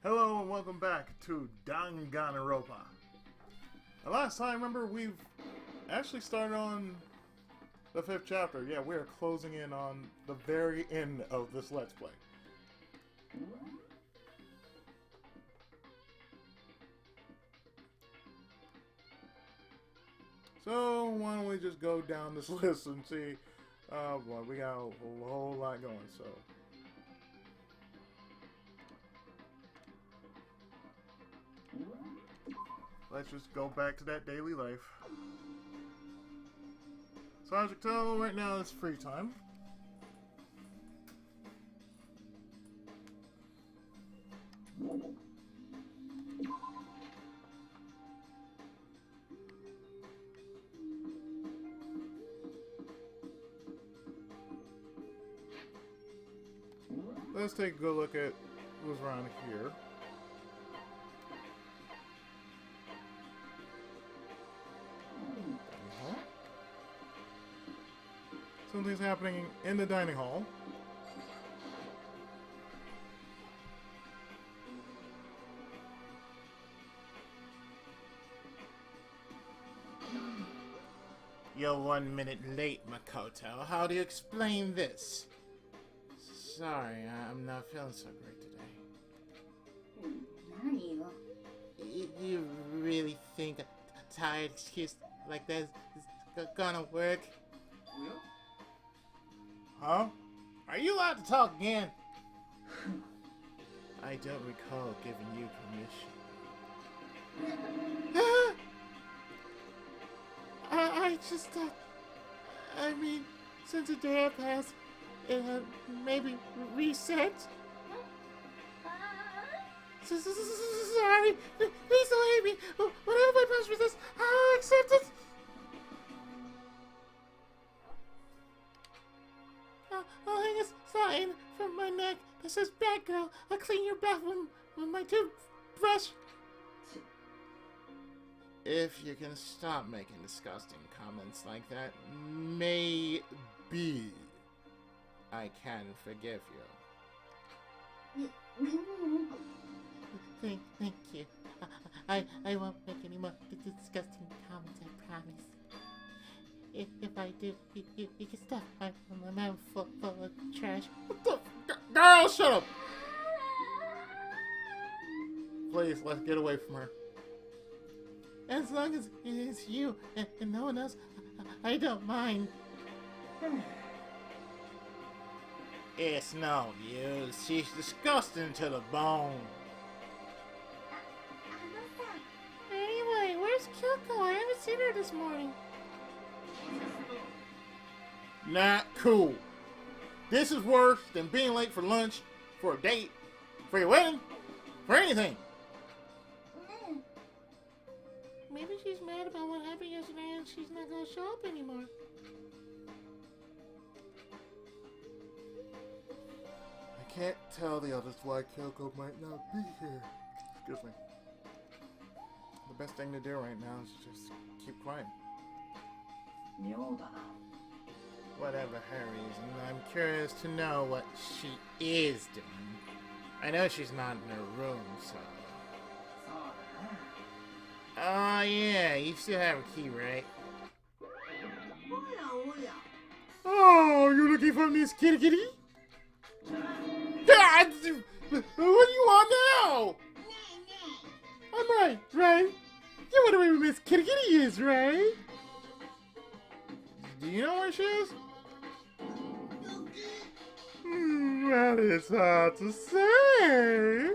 Hello and welcome back to Danganronpa. The last time, remember, we've actually started on the 5th chapter. Yeah, we are closing in on the very end of this Let's Play. So, why don't we just go down this list and see. Oh boy, we got a whole lot going, so. Let's just go back to that daily life. So as you can tell, right now it's free time. Let's take a good look at who's around here. Something's happening in the dining hall. You're 1 minute late, Makoto. How do you explain this? Sorry, I'm not feeling so great today. You really think a tired excuse like that is gonna work? Huh? Are you allowed to talk again? I don't recall giving you permission. I just thought... I mean, since a day had passed, it had maybe reset. Sorry, please don't hate me. Whatever my punishment is, I'll accept it. I'll hang a sign from my neck that says, "Bad girl, I'll clean your bathroom with my toothbrush." If you can stop making disgusting comments like that, maybe I can forgive you. Thank you. I won't make any more disgusting comments, I promise. If I do, you can stuff my mouth full of trash. What the? Girl, shut up! Please, let's get away from her. As long as it's you and no one else, I don't mind. It's no use. She's disgusting to the bone. Anyway, where's Kyoko? I haven't seen her this morning. Not cool. This is worse than being late for lunch, for a date, for your wedding, for anything. Maybe she's mad about what happened yesterday and she's not gonna show up anymore. I can't tell the others why Kyoko might not be here. Excuse me. The best thing to do right now is just keep quiet. Whatever her reason, I'm curious to know what she is doing. I know she's not in her room, so... Oh yeah, you still have a key, right? Oh, you're looking for Miss Kitty Kitty? God, what do you want now? I'm right, right? You wonder where Miss Kitty Kitty is, right? Do you know where she is? Well, it's hard to say.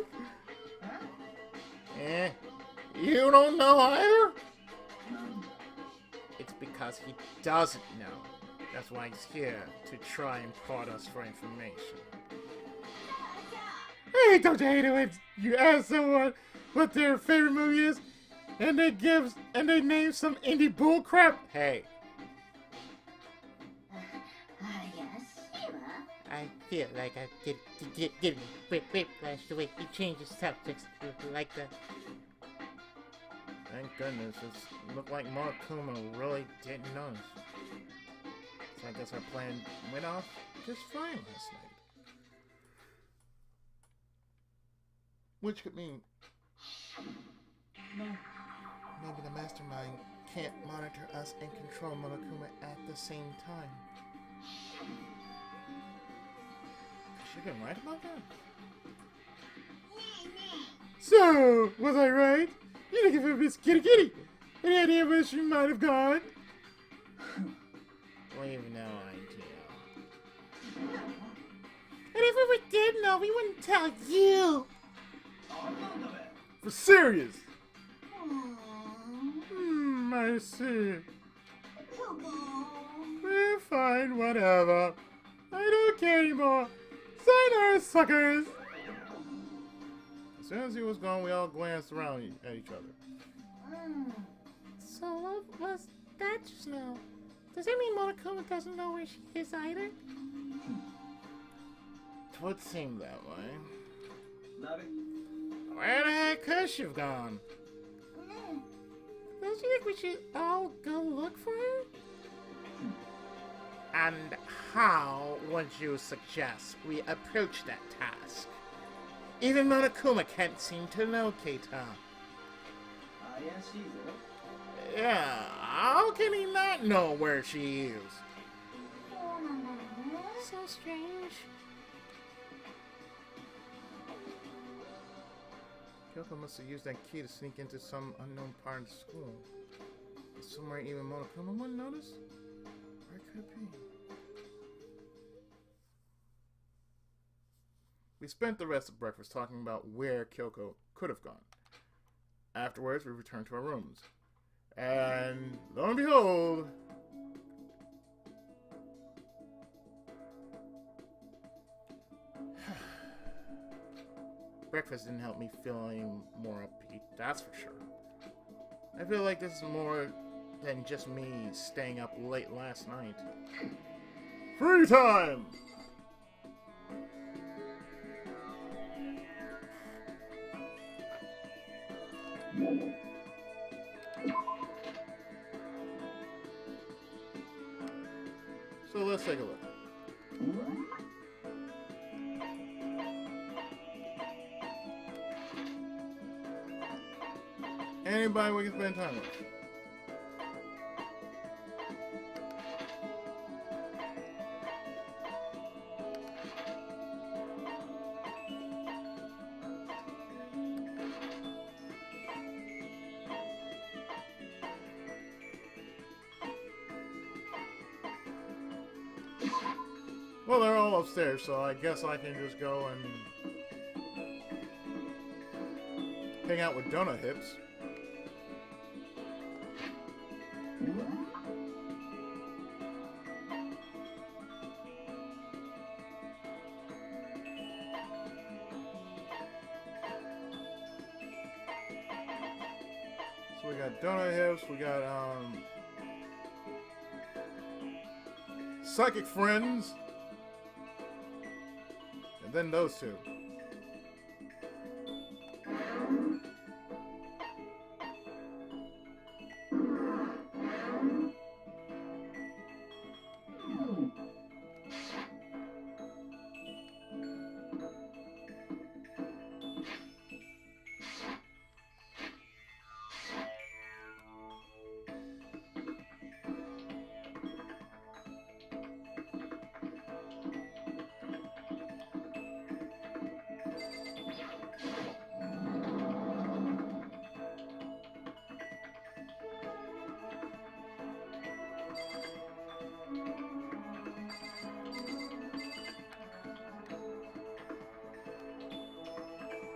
You don't know either? It's because he doesn't know. That's why he's here, to try and prod us for information. Hey, don't you hate it when you ask someone what their favorite movie is, and they name some indie bullcrap? Hey. Yes. I feel like I did whiplash the way he changes subjects like that. Thank goodness, it looked like Monokuma really didn't notice. So I guess our plan went off just fine last night. Which could mean maybe the mastermind can't monitor us and control Monokuma at the same time. She can write about that? So, was I right? You're looking for Miss Kitty Kitty. Any idea where she might have gone? We've no idea. And if we did know, we wouldn't tell you. For serious? I see. We're fine, whatever. I don't care anymore. Sayonara, suckers! As soon as he was gone, we all glanced around at each other. So what was that just now? Does that mean Monokuma doesn't know where she is either? It would seem that way. Where the heck could she have gone? Don't you think we should all go look for her? And how would you suggest we approach that task? Even Monokuma can't seem to locate her. Yeah, how can he not know where she is? So strange. Kyoko must have used that key to sneak into some unknown part of the school. Somewhere even Monokuma wouldn't notice? Where could it be? We spent the rest of breakfast talking about where Kyoko could have gone. Afterwards, we returned to our rooms. And lo and behold, breakfast didn't help me feel any more upbeat, that's for sure. I feel like this is more than just me staying up late last night. Free time! So let's take a look. Anybody we can spend time with? Well, they're all upstairs, so I guess I can just go and hang out with Donut Hips. So we got Donut Hips, we got Psychic Friends, and then those two.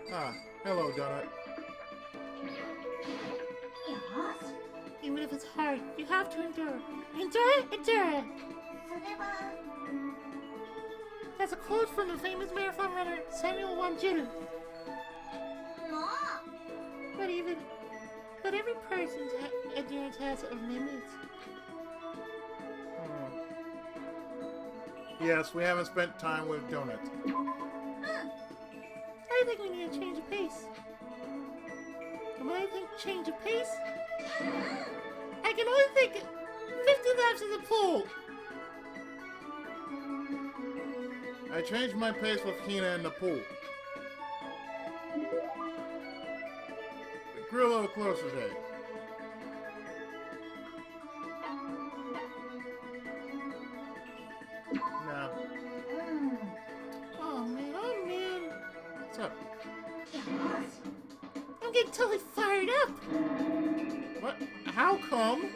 Ah, hello, Donut. Yes. Even if it's hard, you have to endure. Endure it, endure it. それは That's a quote from the famous marathon runner Samuel Wanjiru. もう But every person's endurance has a limit. Yes, we haven't spent time with Donut. I think we need a change of pace. And when I think change of pace, I can only think 50 laps in the pool. I changed my pace with Hina in the pool. Grill a little closer, Jay. Nah. Oh man. What's up? よし I'm getting totally fired up. What? How come?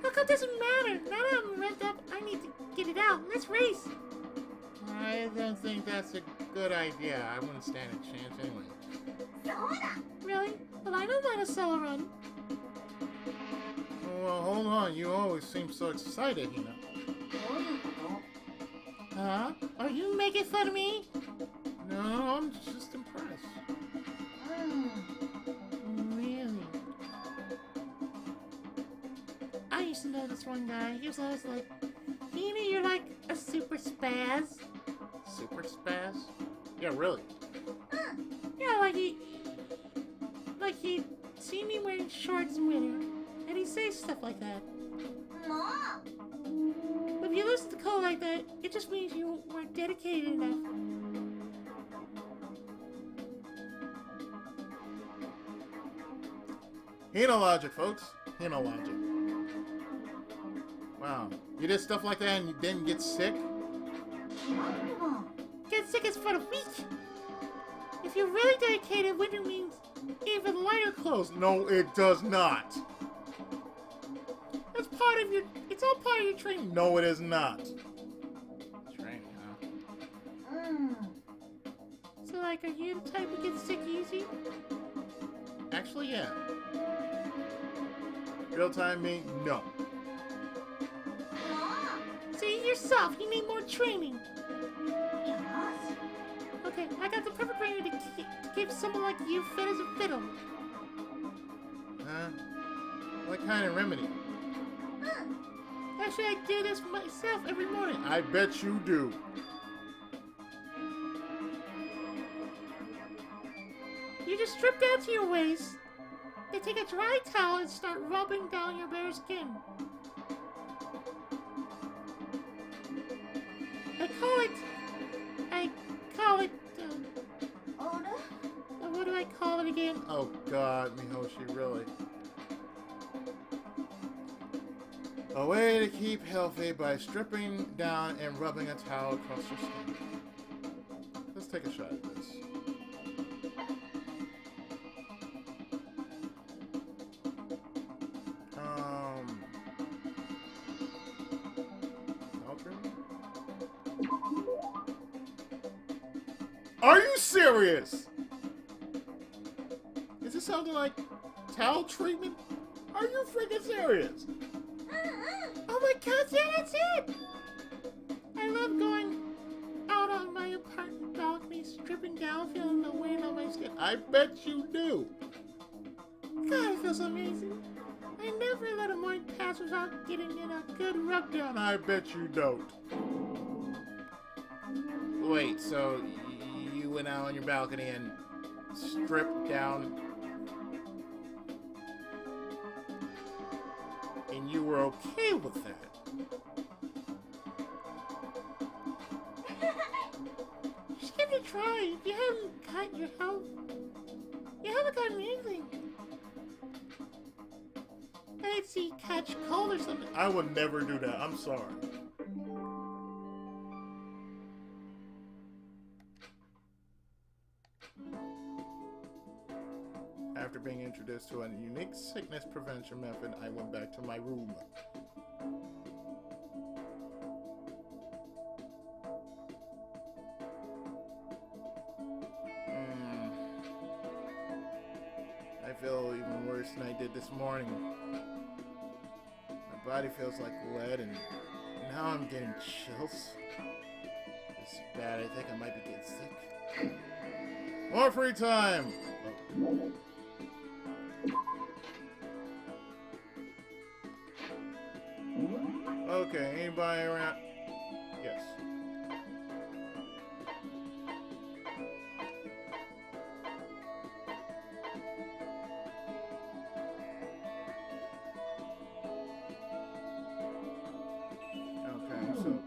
How come it doesn't matter? Now that I'm revved up, I need to get it out. Let's race. I don't think that's a good idea. I wouldn't stand a chance anyway. そうだ Really? Well, I don't mind a solo run. Oh, well, hold on. You always seem so excited, you know. どういうこ Huh? Are you making fun of me? No, I'm just impressed. とうん Really? I used to know this one guy. He was always like, Nina, you're like a super spaz. Super spaz? Yeah, really. Yeah, like he'd see me wearing shorts in winter, and he'd say stuff like that. もう But if you listen to Cole like that, it just means you weren't dedicated enough. Hino logic, folks. Hino logic. Wow. You did stuff like that and you didn't get sick? なんでも Get sick is for the weak. If you're really dedicated, winter means even lighter clothes. No, it does not. That's part of your. It's all part of your training. No, it is not. Training, huh? うん So, like, are you the type who gets sick easy? Actually, yeah. Real time me, no. も See, you're soft. You need more training. うよし Okay, I got the perfect remedy to keep someone like you fit as a fiddle. Huh? What kind of remedy? Actually, I do this myself every morning. I bet you do. You just strip down to your waist, then take a dry towel and start rubbing down your bare skin. I call it, あれ what do I call it again? Oh God, Mihoshi, really. A way to keep healthy by stripping down and rubbing a towel across your skin. Let's take a shot at this. Towel treatment? Are you serious? Is this something like towel treatment? Are you freaking serious? Oh my god, yeah, that's it! I love going out on my apartment balcony, stripping down, feeling the wind on my skin. I bet you do. God, it feels amazing. I never let a morning pass without getting in a good rub down. I bet you don't. Wait, so you went out on your balcony and stripped down, And you were okay with that. Just give it a try. If you haven't got your health, you haven't gotten anything. I'd see catch cold or something. I would never do that. I'm sorry. After being introduced to a unique sickness prevention method, I went back to my room. I feel even worse than I did this morning. My body feels like lead, and now I'm getting chills. This is bad. I think I might be getting sick. More free time! Oh. Okay, anybody around? Yes. Okay, so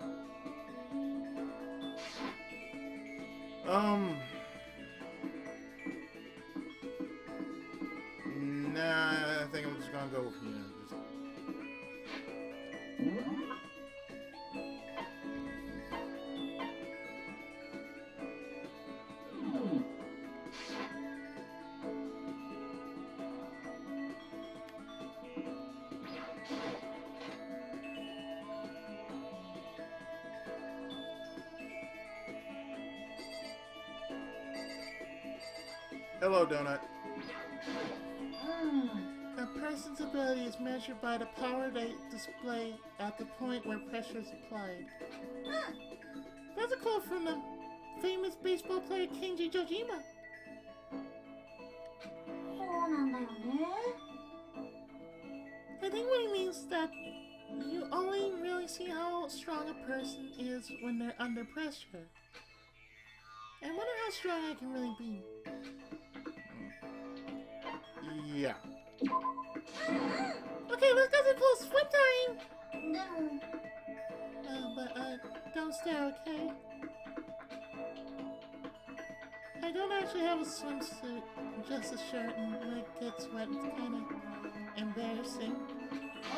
I'll go with Hina. Just... Hello, Donut. A person's ability is measured by the power they display at the point where pressure is applied. That's a quote from the famous baseball player Kenji Jojima. そうなんだよね。 I think what he means is that you only really see how strong a person is when they're under pressure. I wonder how strong I can really be. Yeah. Okay, let's go to the pool. Swim time! でも、 But don't stare, okay? I don't actually have a swimsuit, just a shirt, and when it gets wet, it's kind of embarrassing. あ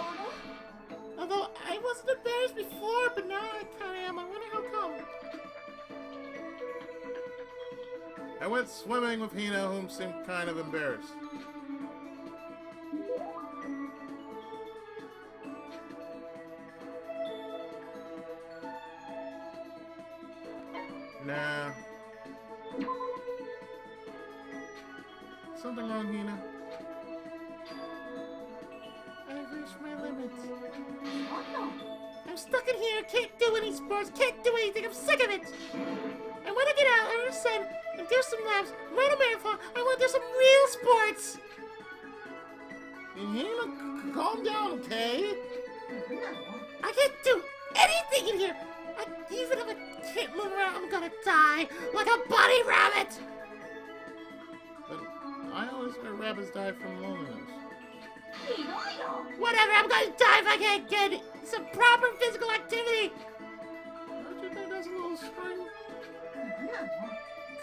Although I wasn't embarrassed before, but now I kind of am. I wonder how come. I went swimming with Hina, whom seemed kind of embarrassed. Nah. Something wrong, Hina? I've reached my limits. れなんだ I'm stuck in here, can't do any sports, can't do anything, I'm sick of it! I want to get out, I understand, and do some laps, run a marathon, I want to do some real sports! Hina, calm down, okay? なんなの I can't do anything in here! Even if I can't move around, I'm gonna die like a bunny rabbit! But I always heard rabbits die from loneliness. ひどいよ Whatever, I'm gonna die if I can't get some proper physical activity! Don't you think that's a little strange? なんなの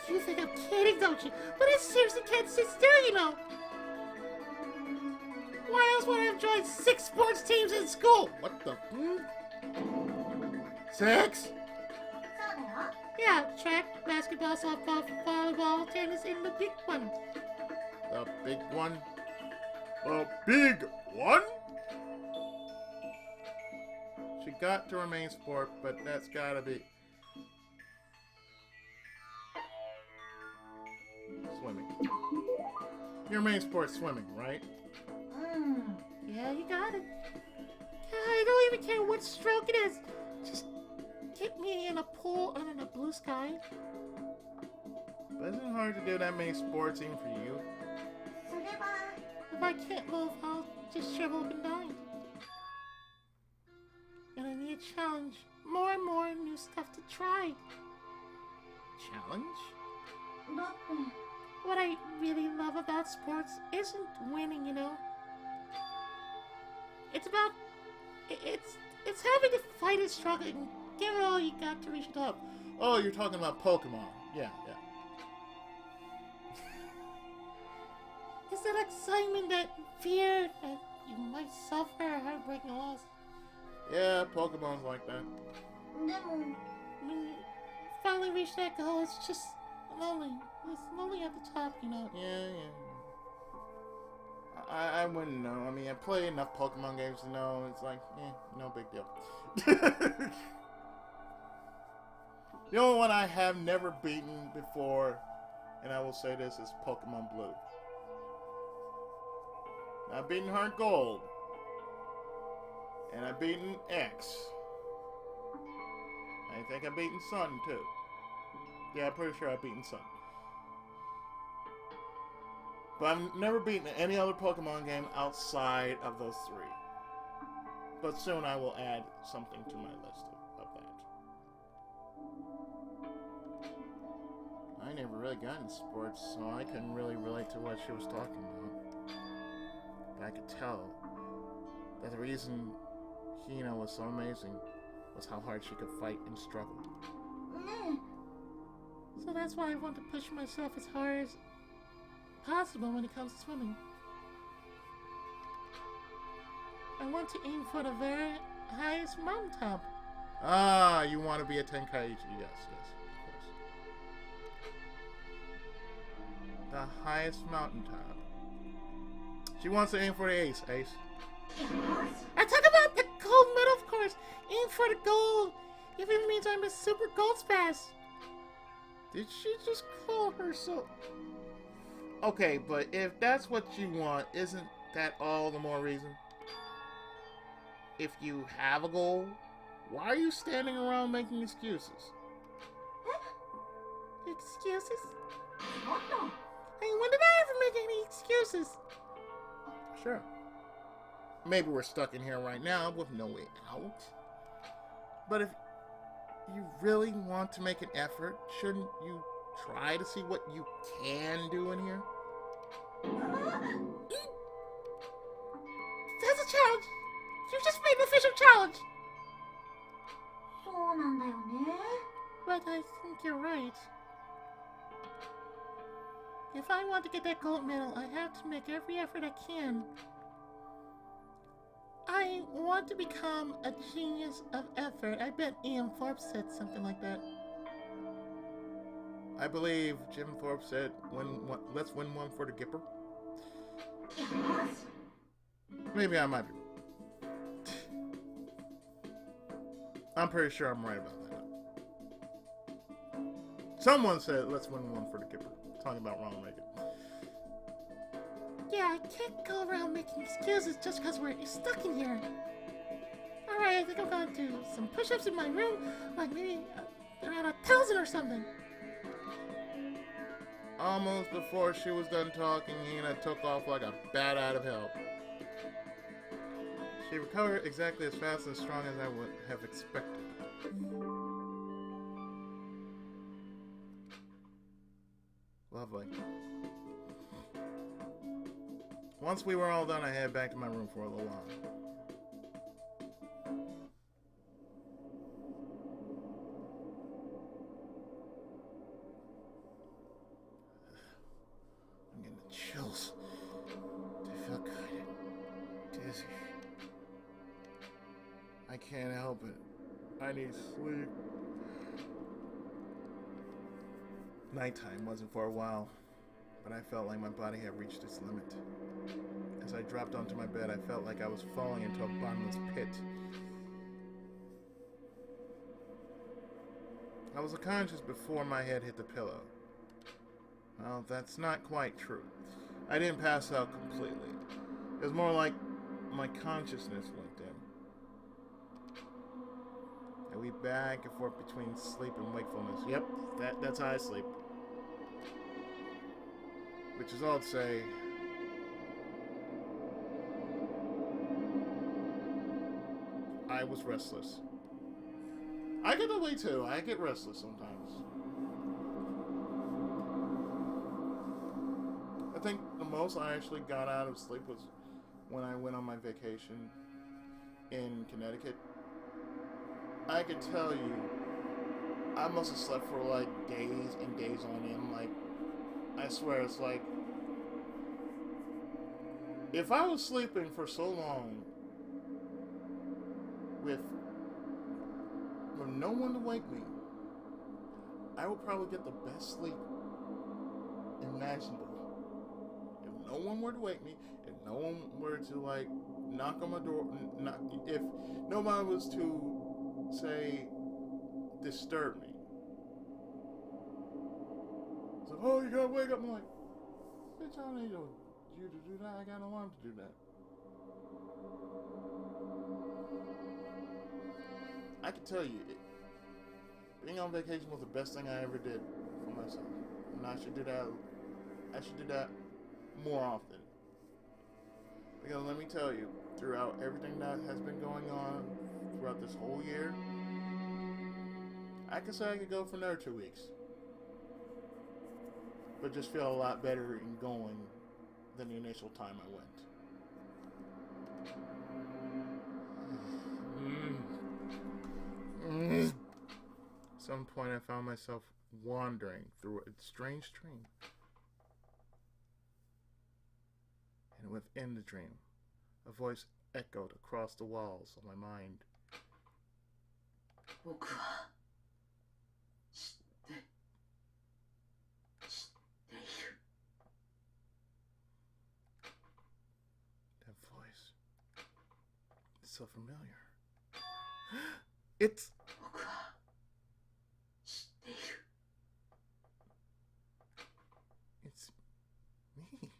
You think I'm kidding, don't you? But I seriously can't sit still, you know! Why else would I have joined 6 sports teams in school? What the? 6? そうだよ Yeah, track, basketball, softball, volleyball, tennis, and the big one. The big one? The big one? She got to her main sport, but that's gotta be... swimming. Your main sport's swimming, right? うん Yeah, you got it. I don't even care what stroke it is. Just get me in a pool under the blue sky. But isn't it hard to do that many sports even for you? それは If I can't move, I'll just shrivel up and die. And I need a challenge. More and more new stuff to try. Challenge? だって What I really love about sports isn't winning, you know. It's about it's having to fight and struggle and give it all you got to reach the top. Oh, you're talking about Pokemon. Yeah, yeah. It's that excitement, that fear that you might suffer a heartbreaking loss. Yeah, Pokemon's like that. でも When you finally reach that goal, it's just lonely. It's lonely at the top, you know. Yeah, yeah. I wouldn't know. I mean, I play enough Pokemon games to know it's like, no big deal. The only one I have never beaten before, and I will say this, is Pokemon Blue. I've beaten Heart Gold. And I've beaten X. I think I've beaten Sun, too. Yeah, I'm pretty sure I've beaten Sun. But I've never beaten any other Pokemon game outside of those 3. But soon I will add something to my list of that. I never really got into sports, so I couldn't really relate to what she was talking about. But I could tell that the reason Hina was so amazing was how hard she could fight and struggle. ね So that's why I want to push myself as hard as possible when it comes to swimming. I want to aim for the very highest mountaintop. Ah, you want to be a Tenkaichi. Yes, of course. The highest mountaintop. She wants to aim for the ace. Ace. I talk about the gold medal, of course. Aim for the gold. Even if it means I'm a super gold spaz. Did she just call herself? Okay, but if that's what you want, isn't that all the more reason? If you have a goal, why are you standing around making excuses? Excuses? ちょっと Hey, when did I ever make any excuses? Sure. Maybe we're stuck in here right now with no way out. But if you really want to make an effort, shouldn't you try to see what you can do in here? That's a challenge. You just made an official challenge. そうなんだよね But I think you're right. If I want to get that gold medal, I have to make every effort I can. I want to become a genius of effort. I bet Ian Forbes said something like that. I believe Jim Thorpe said, let's win one for the Gipper. Maybe I might be. I'm pretty sure I'm right about that. Someone said, let's win one for the Gipper. Talking about Ronald Reagan. Yeah, I can't go around making excuses just because we're stuck in here. Alright, I think I'm gonna do some push-ups in my room, like maybe around 1,000 or something. Almost before she was done talking, Hina took off like a bat out of hell. She recovered exactly as fast and strong as I would have expected. Lovely. Once we were all done, I headed back to my room for a little while. I'm getting the chills. They feel good. Dizzy. I can't help it. I need sleep. Nighttime wasn't for a while, but I felt like my body had reached its limit. As I dropped onto my bed, I felt like I was falling into a bottomless pit. I was unconscious before my head hit the pillow. Well, that's not quite true. I didn't pass out completely. It was more like my consciousness went dim. I weaved back and forth between sleep and wakefulness. Yep, that's how I sleep. Which is all to say, I was restless. I get that way too. I get restless sometimes. I think the most I actually got out of sleep was when I went on my vacation in Connecticut. I could tell you, I must have slept for like days and days on end. Like, I swear, it's like, if I was sleeping for so long with no one to wake me, I would probably get the best sleep imaginable. If no one were to wake me, if no one were to like knock on my door, if nobody was to say disturb me. So, oh, you gotta wake up. I'm like, bitch, I don't need you to do that. I got an alarm to do that. I can tell you, being on vacation was the best thing I ever did for myself, and I should do that. I should do that more often. Because let me tell you, throughout everything that has been going on throughout this whole year, I could say I could go for another 2 weeks, but just feel a lot better in going than the initial time I went. At some point, I found myself wandering through a strange dream. And within the dream, a voice echoed across the walls of my mind. 僕は知っている。 That voice. It's so familiar. It's... 僕は知っている。 It's me.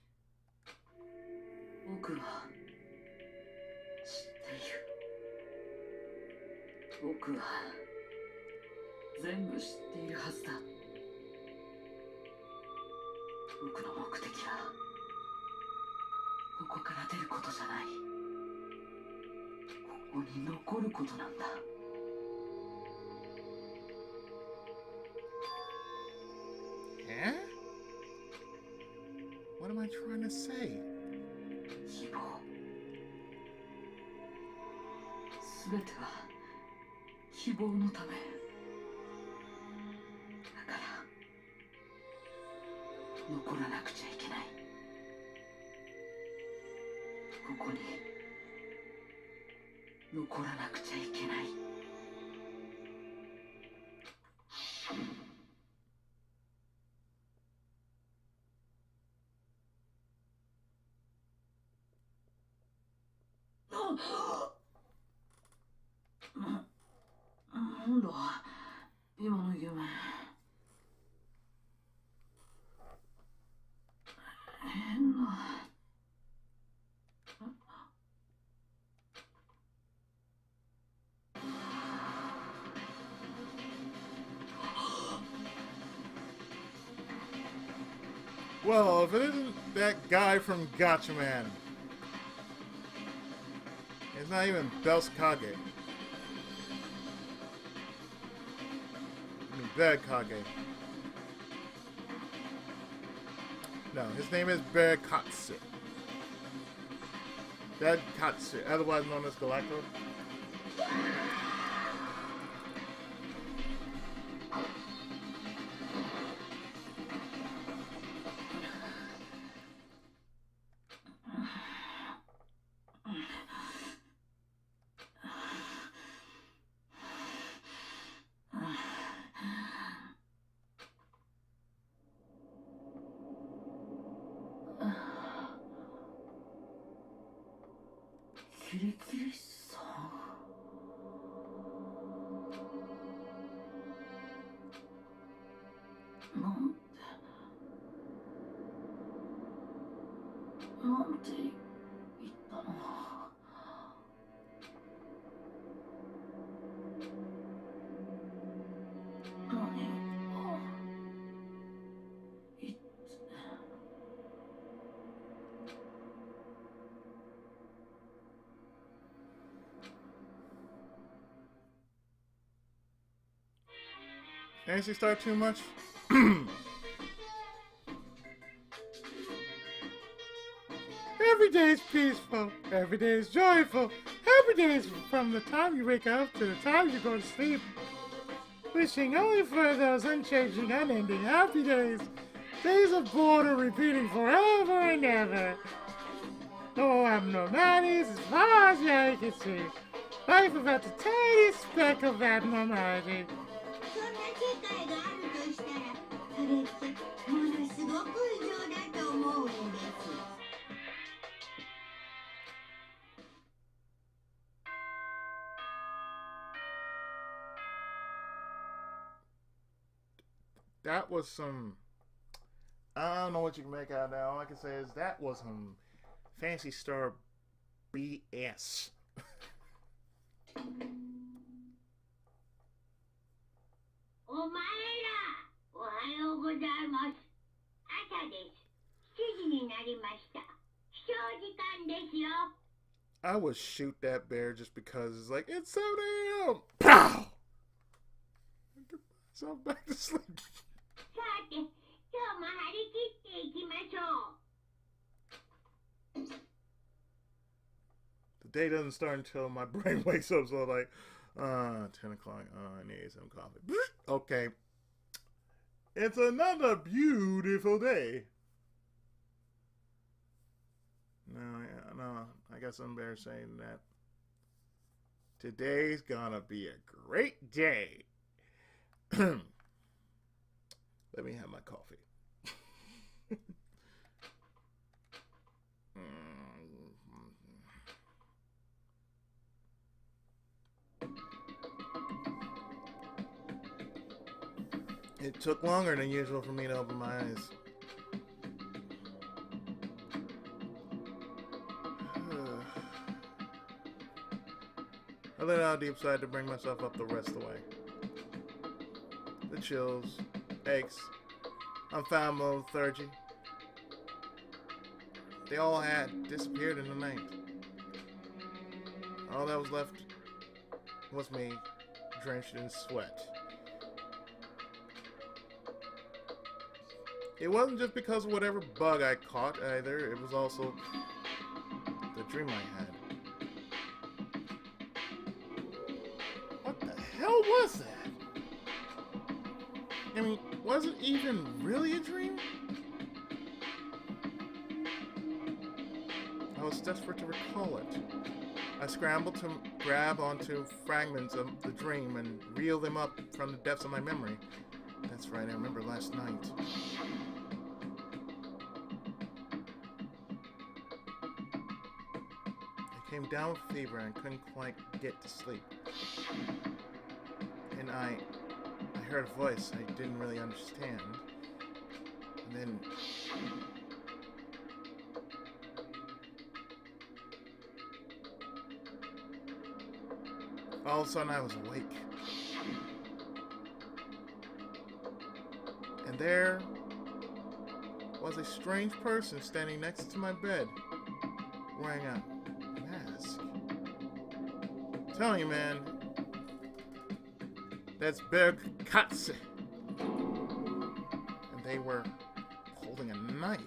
僕は知っている。僕は全部知っているはずだ。僕の目的はここから出ることじゃない。ここに残ることなんだ。 Eh? What am I trying to say? 希望。すべては希望のため。だから残らなくちゃいけない。ここに残らなくちゃいけない。 なんだ今の夢。変な。 Well, if it isn't that guy from Gotcha Man. It's not even Belskage. I mean, Bad Kage. No, his name is Bearkatsu. Bad Katsu, otherwise known as Galacto.なんて言ったの。何を言って。 Fancy Star too much? Every day is peaceful. Every day is joyful. Every day is from the time you wake up to the time you go to sleep. Wishing only for those unchanging, unending happy days. Days of boredom repeating forever and ever. No abnormalities as far as the eye can see. Life without the tiniest speck of abnormality. そんな世界があるとしたら、それってものすごく異常だと思うんです。That was some... I don't know what you can make out of that. All I can say is that was some Fancy Star BS. お前ら、おはようございます。朝です。7時になりました。起床時間ですよ。 I would shoot that bear just because it's like, it's 7 a.m. Pow! Get myself back to sleep. さて、今日も張り切っていきましょう。 The day doesn't start until my brain wakes up, so I'm like, 10 o'clock, I need some coffee. Okay. It's another beautiful day. No, I guess I'm better saying that. Today's gonna be a great day. Let me have my coffee. It took longer than usual for me to open my eyes. I let out deep sigh to bring myself up the rest of the way. The chills, aches, unfathomable lethargy. They all had disappeared in the night. All that was left was me, drenched in sweat. It wasn't just because of whatever bug I caught either, it was also the dream I had. What the hell was that? I mean, was it even really a dream? I was desperate to recall it. I scrambled to grab onto fragments of the dream and reel them up from the depths of my memory. That's right, I remember last night. I came down with fever and couldn't quite get to sleep. And I heard a voice I didn't really understand. And then all of a sudden I was awake. And there was a strange person standing next to my bed, wearing a mask. I'm telling you, man, that's Bergkatze. And they were holding a knife.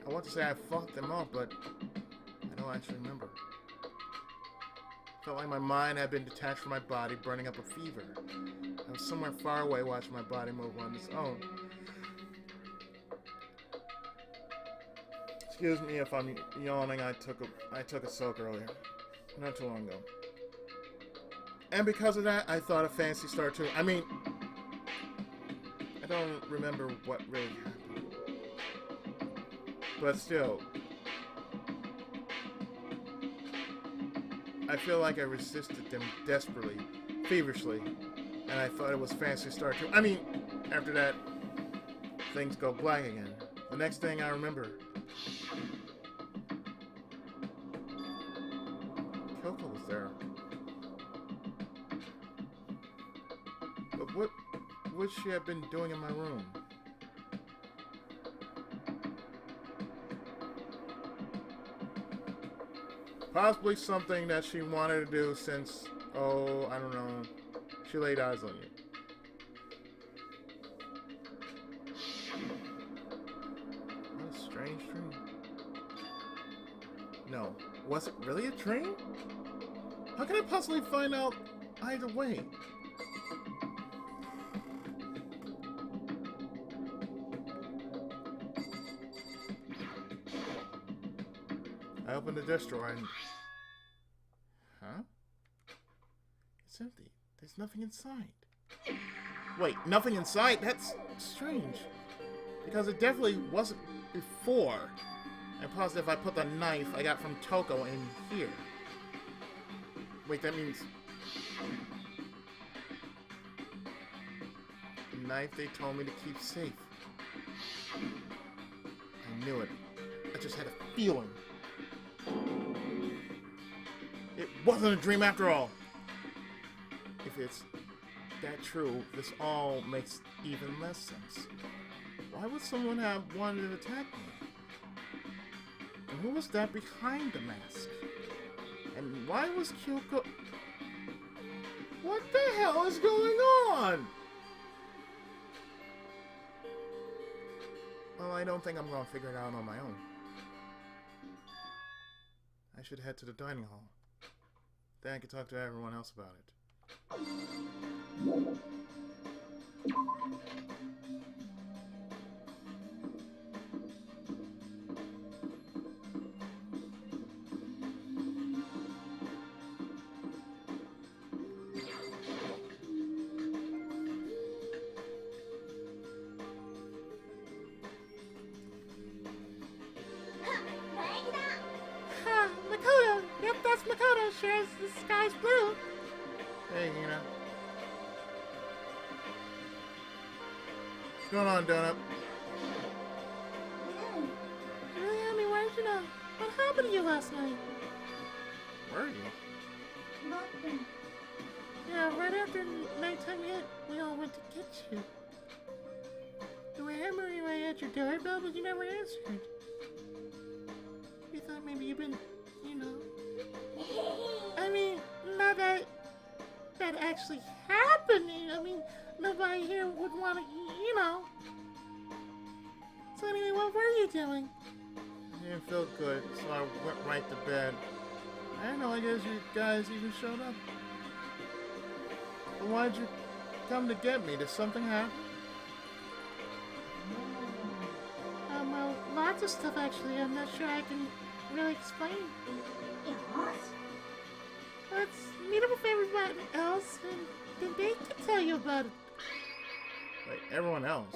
I want to say I fought them off, but I don't actually remember. Felt like my mind had been detached from my body, burning up a fever. I was somewhere far away watching my body move on its own. Excuse me if I'm yawning. I took a soak earlier, not too long ago. And because of that, I thought a Phantasy Star 2. I mean, I don't remember what really happened. But still, I feel like I resisted them desperately, feverishly, and I thought it was Phantasy Star 2. I mean, after that, things go blank again. The next thing I remember, Kyoko was there. But what would she have been doing in my room? Possibly something that she wanted to do since, oh, I don't know, she laid eyes on you. What a strange dream. No, was it really a dream? How can I possibly find out either way? I opened the desk drawer and... Huh? It's empty. There's nothing inside. Wait, nothing inside? That's strange. Because it definitely wasn't before. I'm positive I put the knife I got from Toko in here. Wait, that means... The knife they told me to keep safe. I knew it. I just had a feeling. It wasn't a dream after all. If it's that true, this all makes even less sense. Why would someone have wanted to attack me? And who was that behind the mask? And why was Kyoko... What the hell is going on? Well, I don't think I'm going to figure it out on my own. I should head to the dining hall. Then I can talk to everyone else about it. sure as the sky's blue. Hey, Hina. What's going on, Donut? You really had me worried, you know. What happened to you last night? Where are you? だって Yeah, right after nighttime hit, we all went to get you. We were hammering away at your doorbell, but you never answered. We thought maybe you've been, you know. I mean, not that actually happening. I mean, nobody here would want to, you know. So anyway, what were you doing? I didn't feel good, so I went right to bed. I didn't know, I guess you guys even showed up. But why'd you come to get me? Did something happen? Well, lots of stuff actually. I'm not sure I can really explain. よし Let's meet up with everybody else, and then they can tell you about it. Like everyone else.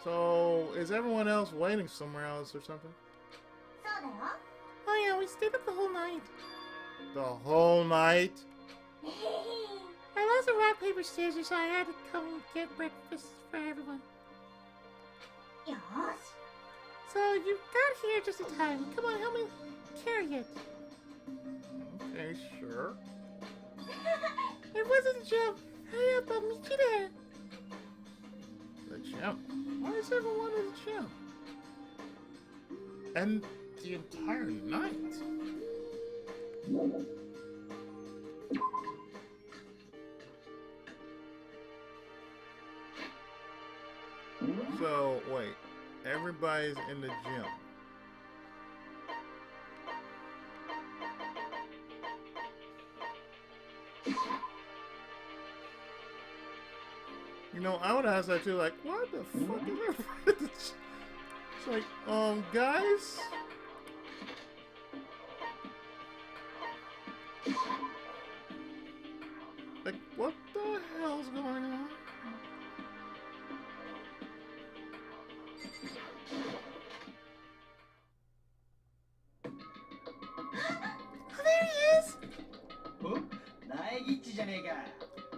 So, is everyone else waiting somewhere else or something? そうだよ Oh yeah, we stayed up the whole night. The whole night? I lost a rock, paper, scissors, so I had to come and get breakfast for everyone. よし So you got here just in time. Come on, help me carry it. Okay, sure. It wasn't a joke. Hurry up, I'll meet you there. The gym? Why is everyone in the gym? And the entire night? So, wait. Everybody's in the gym. You know, I would ask that too, like, what the fuck is everybody at the gym? It's like, guys? Like, what the hell's going on? Oh, there he is! お苗木っちじゃねえか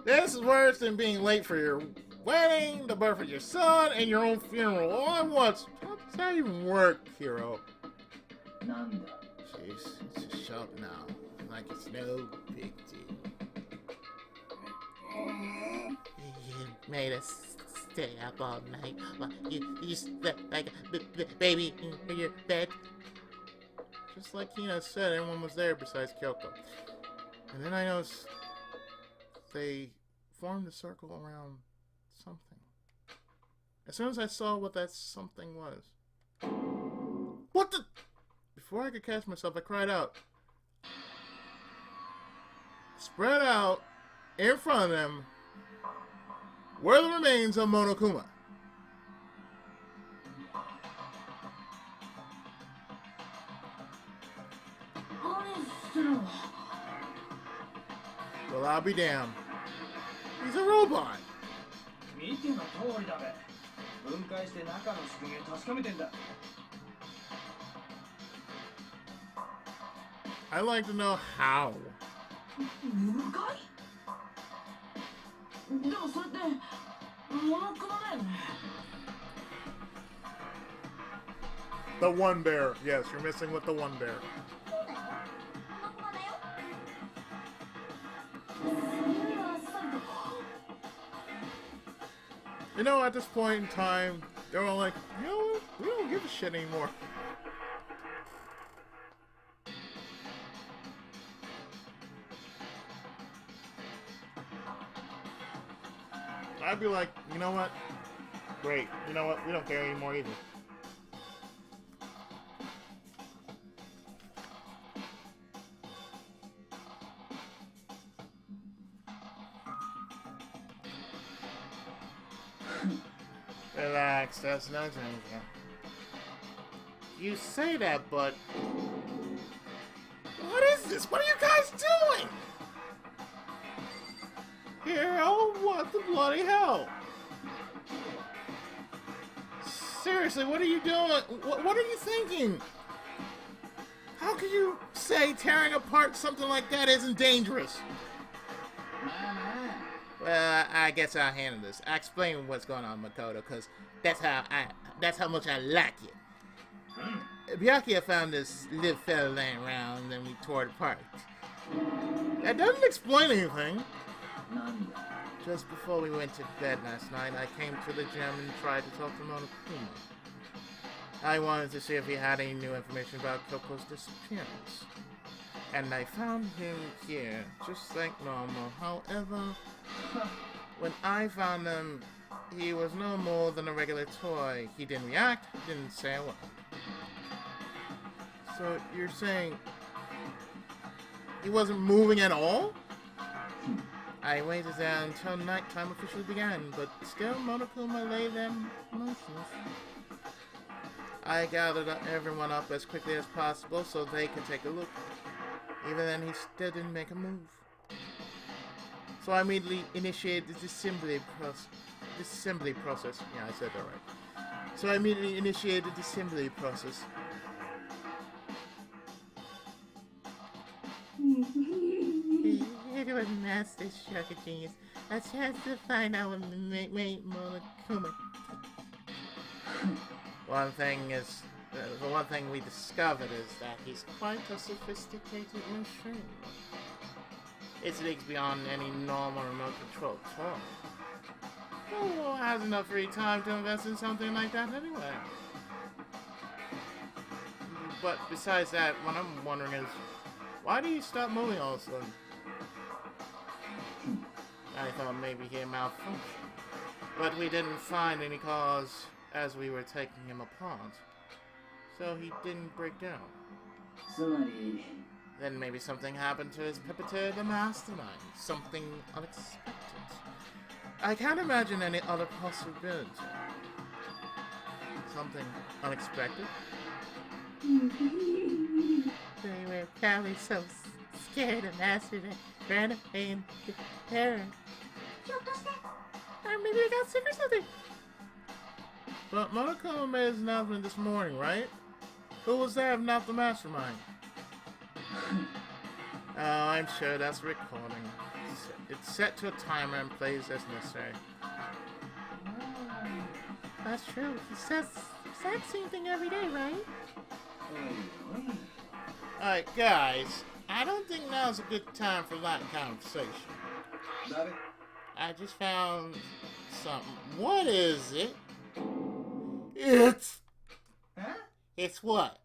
This is worse than being late for your wedding, the birth of your son, and your own funeral all at once. How does that even work, hero? なんだ Jeez, it's just shout now. Like it's no big deal. You made us stay up all night. Well, you slept like a baby in your bed. Just like Hina said, everyone was there besides Kyoko. And then I noticed they formed a circle around something. As soon as I saw what that something was. What the? Before I could catch myself, I cried out. Spread out in front of them were the remains of Monokuma. Well, I'll be damned. He's a robot. 見ての通りだべ分解して中の仕組みを確かめてんだ I'd like to know how. 分解でもそれってモノクマだよね The one bear. Yes, you're missing with the one bear. そうだよモノクマだよ You know, at this point in time, they're all like, you know what? We don't give a shit anymore. I'd be like, you know what? Great. You know what? We don't care anymore either. Relax, that's no danger. You say that, but What is this? What are you guys doing? Hero, what the bloody hell? Seriously, what are you doing? What are you thinking? How could you say tearing apart something like that isn't dangerous? Well, I guess I'll handle this. I'll explain what's going on, Makoto, because that's how much I like it. Byakuya found this little fella laying around, and we tore it apart. That doesn't explain anything. Just before we went to bed last night, I came to the gym and tried to talk to Monokuma. I wanted to see if he had any new information about Koko's disappearance. And I found him here, just like normal. However, when I found him, he was no more than a regular toy. He didn't react, didn't say a word. So you're saying he wasn't moving at all? I waited there until nighttime officially began, but still Monokuma lay there motionless. I gathered everyone up as quickly as possible so they could take a look. Even then, he still didn't make a move. So I immediately initiated the disassembly process. Yeah, I said that right. So I immediately initiated the assembly process. It was master stroke of genius. A chance to find out what made Monokuma. The one thing we discovered is that he's quite a sophisticated machine. It leaks beyond any normal remote control toy. Who has enough free time to invest in something like that anyway? But besides that, what I'm wondering is, why do you stop moving all of a sudden? I thought maybe he malfunctioned, but we didn't find any cause as we were taking him apart, so he didn't break down. Then maybe something happened to his puppeteer, the mastermind. Something unexpected. I can't imagine any other possibility. Something unexpected? They were probably so scared of Master that ran away in terror. Or maybe they got sick or something. But Monokuma made his announcement this morning, right? Who was there if not the mastermind? Oh, I'm sure that's recording. It's set to a timer and plays as necessary. That's true. He says the exact same thing every day, right? Alright, guys. I don't think now's a good time for light conversation. I just found something. What is it? It's what?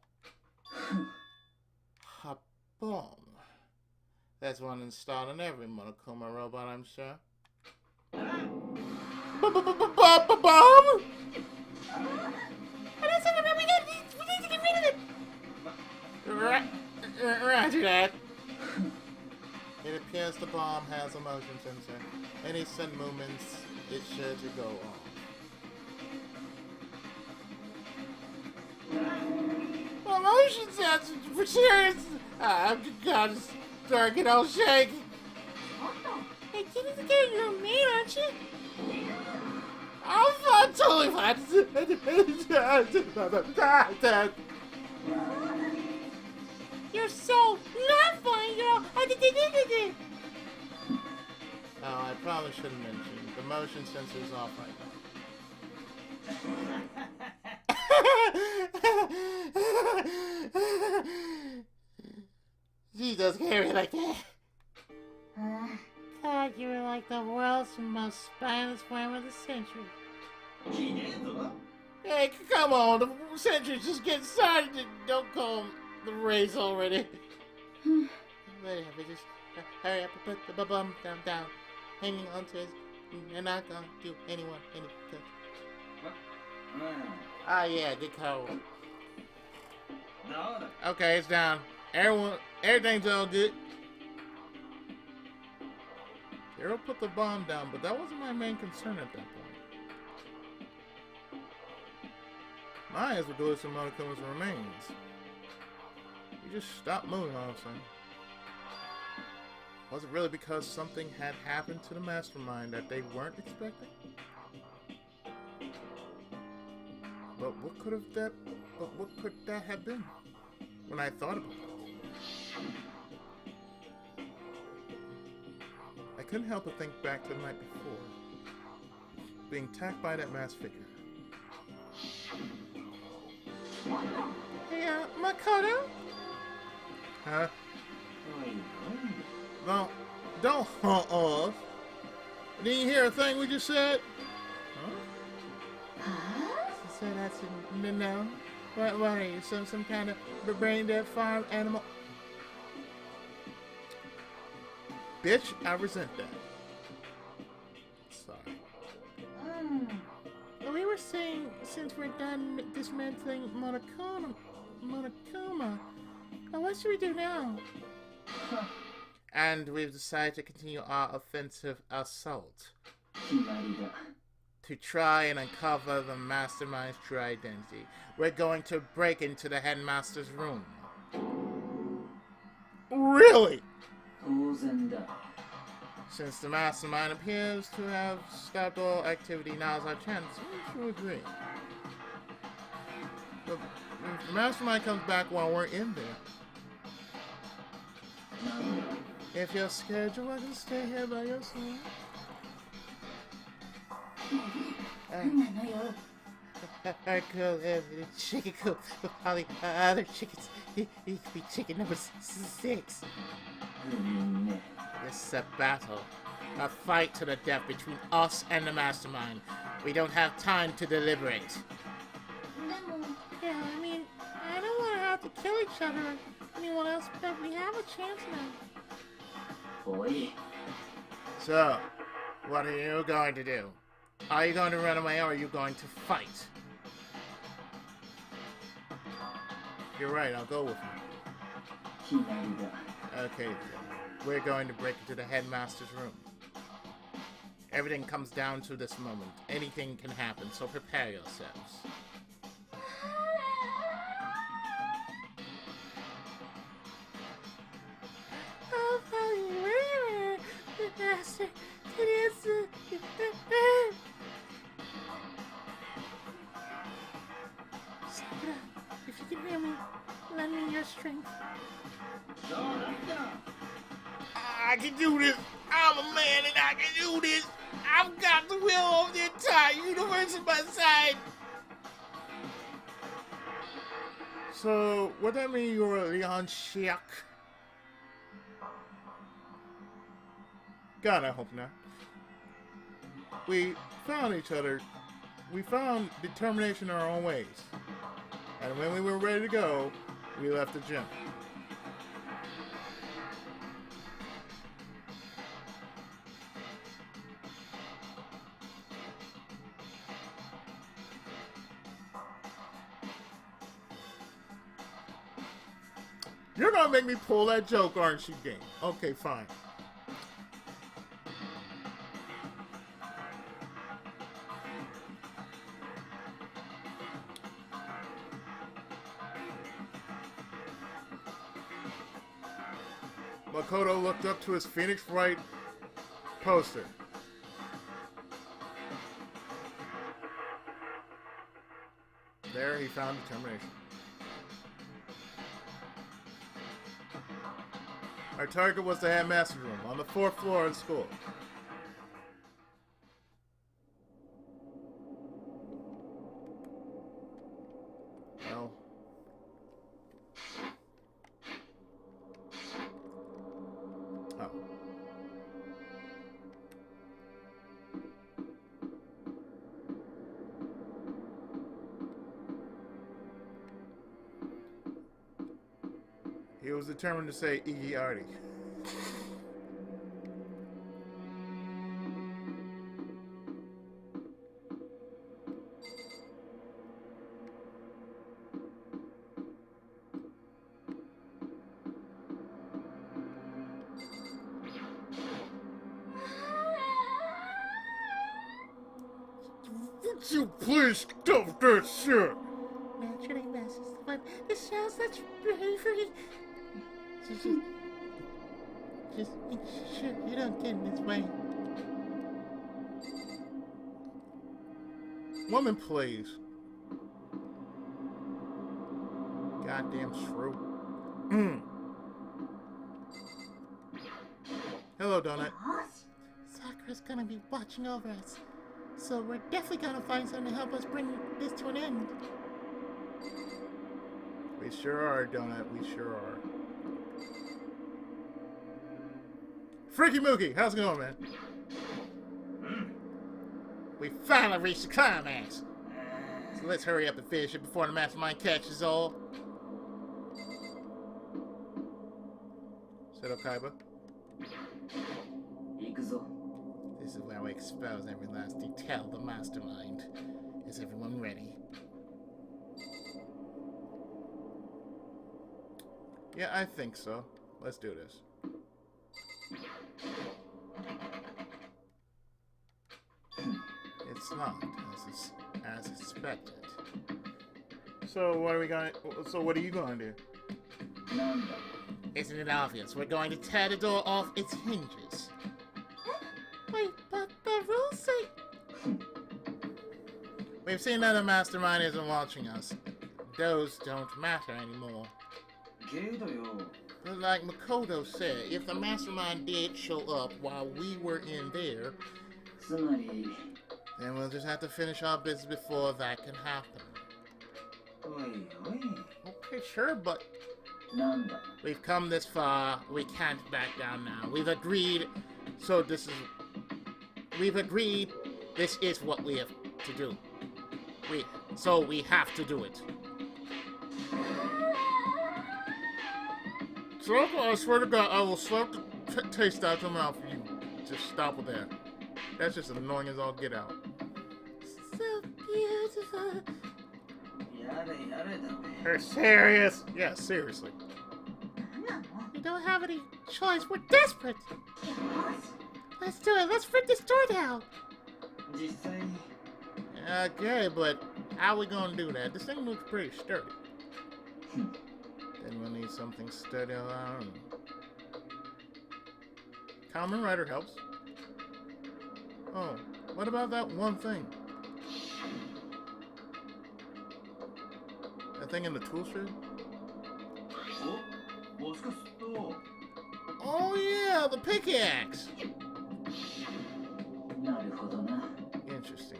A bomb. That's one installed in every Monokuma robot, I'm sure. Bomb? We need to get rid of it. Roger that. It appears the bomb has a motion sensor. Any sudden movements, it's sure to go off. My motion sensor for sure. I'm just starting to get all shaky. Hey, Kitty's getting you mean, aren't you? I'm fine, totally fine. You're so not fine, girl. Oh, I probably should have mentioned. The motion sensor's off right now. She does carry like that. God, you were like the world's most spineless worm of the century. Hey, come on. The century's just getting started. Don't call him the race already. Whatever, just hurry up and put the bum down. Hanging onto his... You're not gonna do anyone any good. Ah, yeah, good call. Okay, it's down. Everything's all good. Zero put the bomb down, but that wasn't my main concern at that point. My eyes were glued to Monokuma's remains. He just stopped moving all of a sudden. Was it really because something had happened to the mastermind that they weren't expecting? But what could that have been? when I thought about it. I couldn't help but think back to the night before, being attacked by that masked figure. Hey, Makoto? Huh? No, don't hunt us. Didn't you hear a thing we just said? Huh? So that's a no. What are you? Some kind of brain dead farm animal? Bitch, I resent that. Sorry. We were saying, since we're done dismantling Monokuma, what should we do now? And we've decided to continue our offensive assault. To try and uncover the mastermind's true identity. We're going to break into the headmaster's room. Really? Since the mastermind appears to have stopped all activity, now's our chance to agree. But if the mastermind comes back while we're in there, if you're scared, you're welcome to stay here by yourself. Our girl, the chicken coop with all the other chickens. He could be chicken number 6. This is a battle. A fight to the death between us and the mastermind. We don't have time to deliberate. Yeah, I mean, I don't want to have to kill each other or anyone else, but we have a chance now. So, what are you going to do? Are you going to run away or are you going to fight? You're right, I'll go with you. Okay, we're going to break into the headmaster's room. Everything comes down to this moment. Anything can happen, so prepare yourselves. Oh, wait, Master, it is. Sakura, if you can hear me, lend me your strength. I can do this. I'm a man and I can do this. I've got the will of the entire universe on my side. So, would that mean you're a Leon Shiak? God, I hope not. We found each other. We found determination in our own ways. And when we were ready to go, we left the gym. You're gonna make me pull that joke, aren't you, game? Okay, fine. Makoto looked up to his Phoenix Wright poster. There he found determination. Our target was the headmaster's room on the 4th floor of the school. Well. Oh. He was determined to say Iggy Artie. Would you please stop that shit? Naturally, Master, but this shows such bravery. Just make sure you don't get in his way. Woman, please. Goddamn shrew. Hello, Donut. Sakura's gonna be watching over us, so we're definitely gonna find something to help us bring this to an end. We sure are, Donut. We sure are. Freaky Mookie, how's it going, man? We finally reached the climax. So let's hurry up and finish it before the mastermind catches all. Set up, Kaiba. 行くぞ。 This is where we expose every last detail of the mastermind. Is everyone ready? Yeah, I think so. Let's do this. It's not as expected. So what are we going? So what are you going to do? なんだ。 Isn't it obvious? We're going to tear the door off its hinges. Wait, but the rules say... We've seen that the mastermind isn't watching us. Those don't matter anymore. けどよ。 But like Makoto said, if the mastermind did show up while we were in there, つまり、 then we'll just have to finish our business before that can happen. おいおい。 Okay, sure, but なんだ。 we've come this far. We can't back down now. We've agreed. So we've agreed. This is what we have to do. So we have to do it. So I swear to God, I will slap the taste out your mouth for you. Just stop with that. That's just annoying as all get out. So beautiful. やれやれだべ。 You're serious? Yeah, seriously. We don't have any choice. We're desperate. Let's do it. Let's break this door down. 実際、 Okay, but how are we gonna do that? This thing looks pretty sturdy. Then we'll need something sturdy of our own. Kamen Rider helps. Oh, what about that one thing? That thing in the tool shed? お、もしかすると、 Oh yeah, the pickaxe! なるほどな。 Interesting.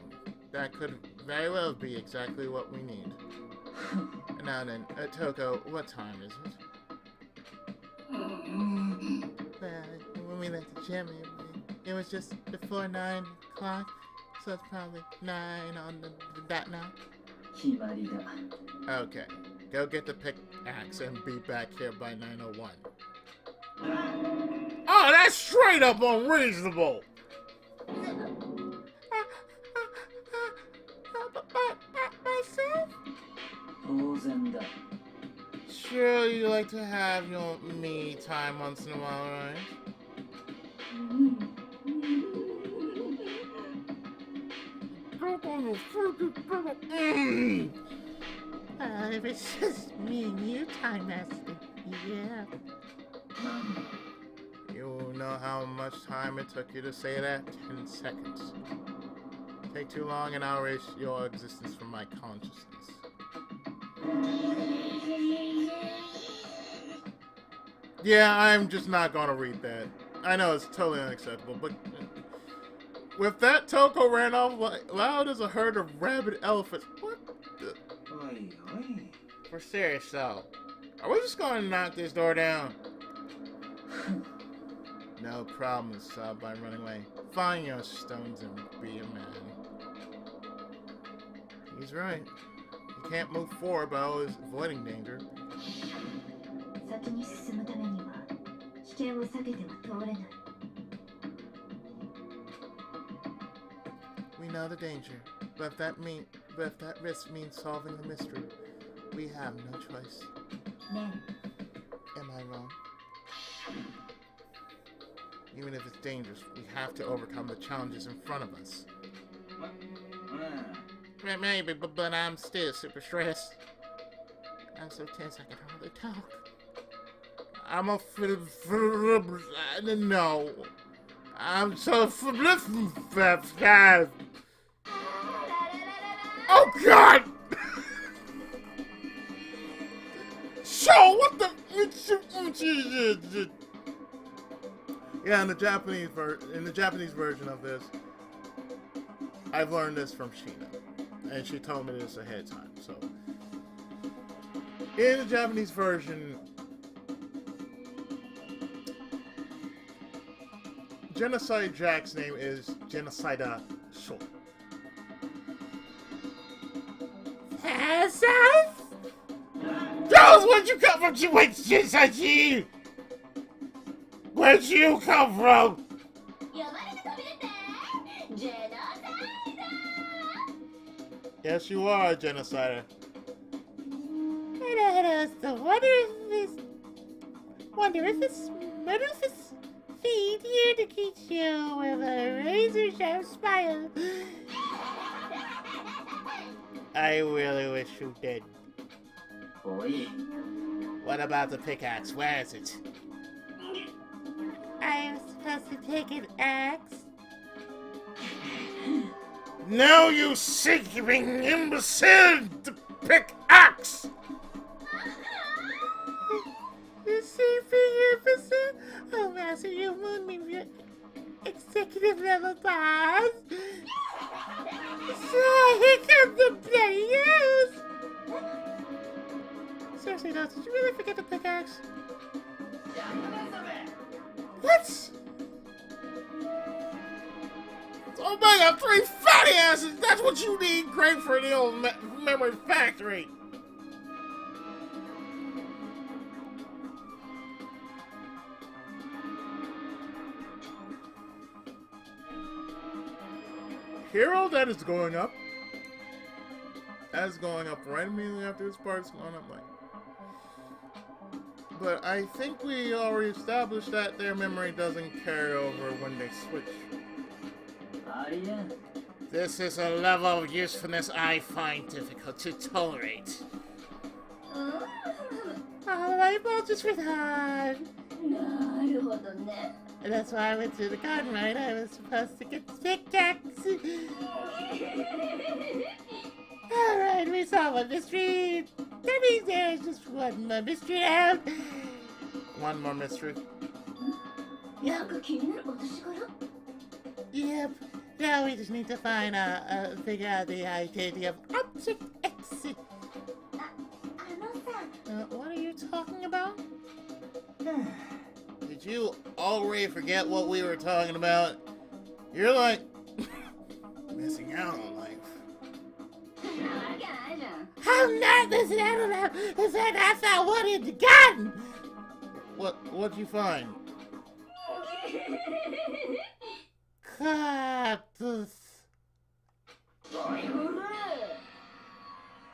That could very well be exactly what we need. Now then, Toko, what time is it? When we left the gym, it was just before 9 o'clock, so it's probably 9 on the dot now. 決まりだ。 Okay, go get the pickaxe and be back here by 9:01. Oh, that's straight up unreasonable! Myself? 当然だ。 Sure, you like to have your me time once in a while, right? If it's just me and you, Time Master. Yeah. なんだ。 You know how much time it took you to say that? 10 seconds. Take too long and I'll erase your existence from my consciousness. Yeah, I'm just not gonna read that. I know it's totally unacceptable, but with that, Toko ran off loud as a herd of rabid elephants. What the? おいおい。 For serious though, are we just gonna knock this door down? No problem, Sub, by running away. Find your stones and be a man. He's right. You can't move forward by always avoiding danger. 先に進むためには危険を避けては通れない。 We know the danger, but if that risk means solving the mystery, we have no choice. ね Am I wrong? Even if it's dangerous, we have to overcome the challenges in front of us. うん。 Maybe, but I'm still super stressed. I'm so tense I can hardly talk. I'm a no. I'm so Oh God! Show what the? It's Yeah, in the Japanese version of this, I've learned this from Sheena, and she told me this ahead of time. So, in the Japanese version, Genocide Jack's name is Genocida Sho. Charles, where'd you come from? Genocide? Where'd you come from? Yes, you are a genocider. Wonder if this feed here to greet you with a razor sharp smile. I really wish you did. Oi. What about the pickaxe? Where is it? I was supposed to take an axe. No, you seeking imbecile! The pickaxe! The same episode? Oh, Master, you mooned me with your executive level boss. So here comes the bloody news. Seriously, though, did you really forget the pickaxe? What? Oh my god, 3 fatty asses! That's what you need! Great for the old memory factory! Hero, that is going up. That is going up right immediately after this part's going up, like. But I think we already established that their memory doesn't carry over when they switch. This is a level of usefulness I find difficult to tolerate. Oh, light bulb just went on. And that's why I went to the garden, right? I was supposed to get the pickaxe. Alright, we saw one mystery. That means there's just one more mystery out. One more mystery. Yep. Now we just need to figure out the identity of Object X. What are you talking about? Did you already forget what we were talking about? You're like missing out on life. I'm not missing out on that. In fact, I found one in the garden. What'd you find? Cactus.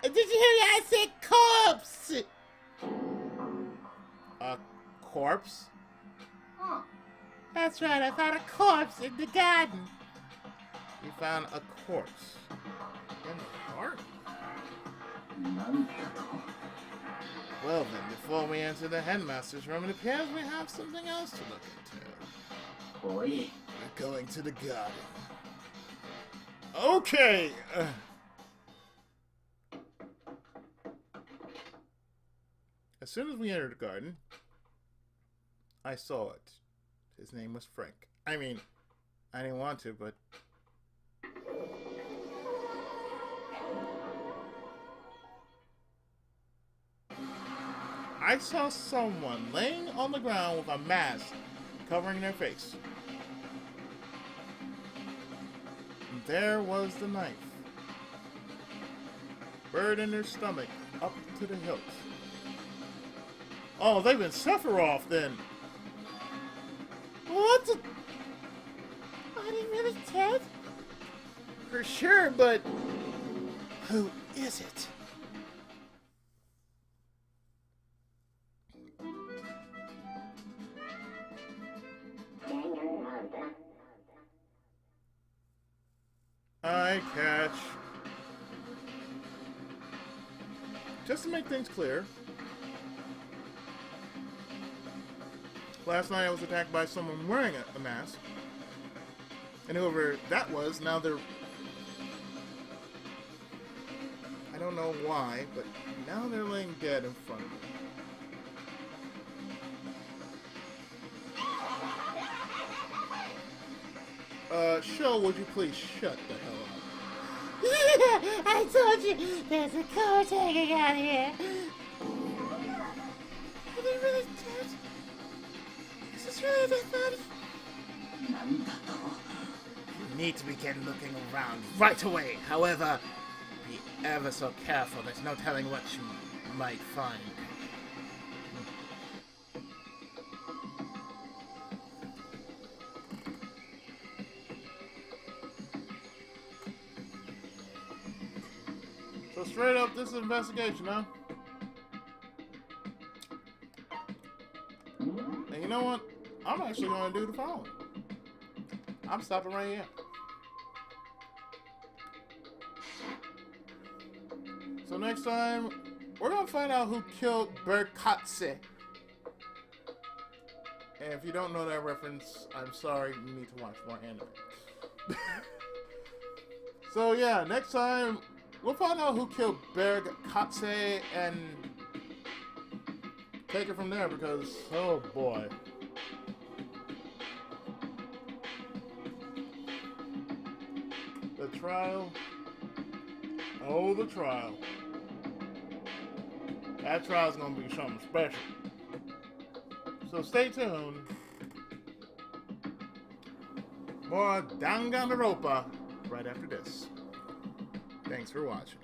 Did you hear me? I said corpse. A corpse? That's right, I found a corpse in the garden. You found a corpse in the garden? Well then, before we enter the headmaster's room, it appears we have something else to look into. Oi. We're going to the garden. Okay. As soon as we entered the garden, I saw it. His name was Frank. I mean, I didn't want to, but... I saw someone laying on the ground with a mask covering their face. And there was the knife. Buried in their stomach, up to the hilt. Oh, they've been Sephiroth then. What the? Are they really dead? For sure, but who is it? I catch. Just to make things clear, last night I was attacked by someone wearing a mask. And whoever that was, now they're... I don't know why, but now they're laying dead in front of me. Show, would you please shut the hell up? Yeah, I told you, there's a coat hanging out here. Are they really dead? Is this really their body? なんだと You need to begin looking around right away. However, be ever so careful. There's no telling what you might find. So straight up, this is an investigation, huh? And you know what? I'm actually going to do the following. I'm stopping right here. So next time, we're going to find out who killed Berkatse. And if you don't know that reference, I'm sorry, you need to watch more anime. So yeah, next time, we'll find out who killed Berkatse and take it from there because, oh boy. The trial. Oh, the trial. That trial's gonna be something special. So stay tuned. More Danganronpa right after this. Thanks for watching.